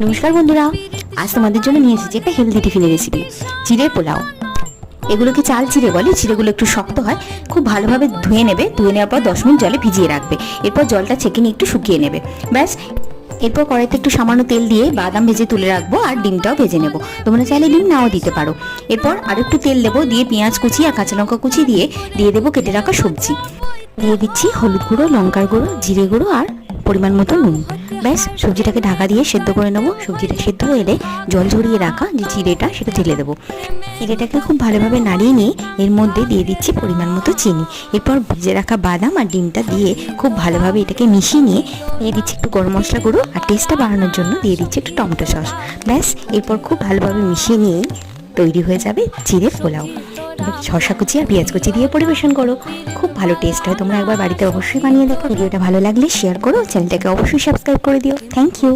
নমস্কার বন্ধুরা, আজ তোমাদের জন্য নিয়ে এসেছি একটা হেলদি টিফিনের রেসিপি, চিড়ে পোলাও। এগুলোকে চাল চিড়ে বলে। চিড়েগুলো একটু শক্ত হয়, খুব ভালোভাবে ধুয়ে নেবে। ধুয়ে নেওয়ার পর 10 মিনিট জলে ভিজিয়ে রাখবে। এরপর জলটা ছেঁকে নিয়ে একটু শুকিয়ে নেবে, ব্যাস। এরপর কড়াইতে একটু সামান্য তেল দিয়ে বাদাম ভেজে তুলে রাখবো, আর ডিমটাও ভেজে নেবো। তোমরা চাইলে ডিম নাও দিতে পারো। এরপর আর একটু তেল দেবো, দিয়ে পেঁয়াজ কুচি আর কাঁচা লঙ্কা কুচি দিয়ে দেবো কেটে রাখা সবজি। দিয়ে দিচ্ছি হলুদ গুঁড়ো, লঙ্কার গুঁড়ো, জিরে গুঁড়ো আর পরিমাণ মতো নুন। ব্যাস, সবজিটাকে ঢাকা দিয়ে সেদ্ধ করে নেবো। সবজিটা সেদ্ধ হয়ে এলে জল ঝরিয়ে রাখা যে চিড়েটা, সেটা ঢেলে দেবো। চিড়েটাকে খুব ভালোভাবে নাড়িয়ে নিয়ে এর মধ্যে দিয়ে দিচ্ছি পরিমাণ মতো চিনি। এরপর ভেজে রাখা বাদাম আর ডিমটা দিয়ে খুব ভালোভাবে এটাকে মিশিয়ে নিয়ে দিয়ে দিচ্ছি একটু গরম মশলা গুঁড়ো, আর টেস্টটা বাড়ানোর জন্য দিয়ে দিচ্ছি একটু টমেটো সস। ব্যাস, এরপর খুব ভালোভাবে মিশিয়ে নিয়েই তৈরি হয়ে যাবে চিড়ে পোলাও। শসা কুচি আর পেঁয়াজ কুচি দিয়ে পরিবেশন করো, খুব ভালো টেস্ট হয়। তোমরা একবার বাড়িতে অবশ্যই বানিয়ে দেখো। ভিডিওটা ভালো লাগলে শেয়ার করো, চ্যানেলটাকে অবশ্যই সাবস্ক্রাইব করে দিও। Thank you.